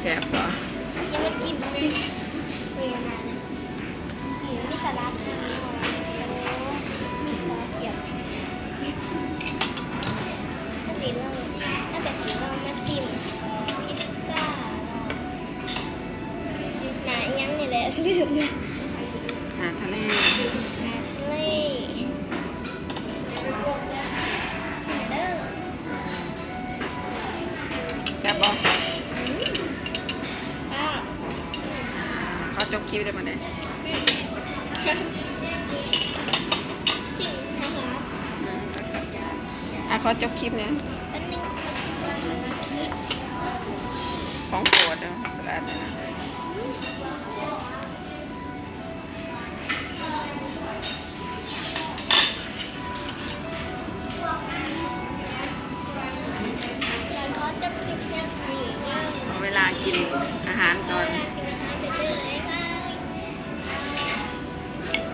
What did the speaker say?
ซ่บป่ะยังไม่กินเลยเลยนะมีสลัดมีซอสเกี่ยวถ้าสีเราตั้งแต่สีเรามาชิมพิซซ่าหนายังนี่แหละลืมนะ อาหารทะเล ทะเลชิมเด้อ แซ่บป่ะ อ้าว เขาจบคลิปได้มาเนี่ย จริงนะคะ เขาจบคลิปเนี่ย อันนี้เขาคิดว่าสลัดที่ ของโปรดเนาะสลัดเนี่ยนะแล้วก็จะคลิปเนี่ยสีง่าย เอาเวลากินอาหารก่อน กิน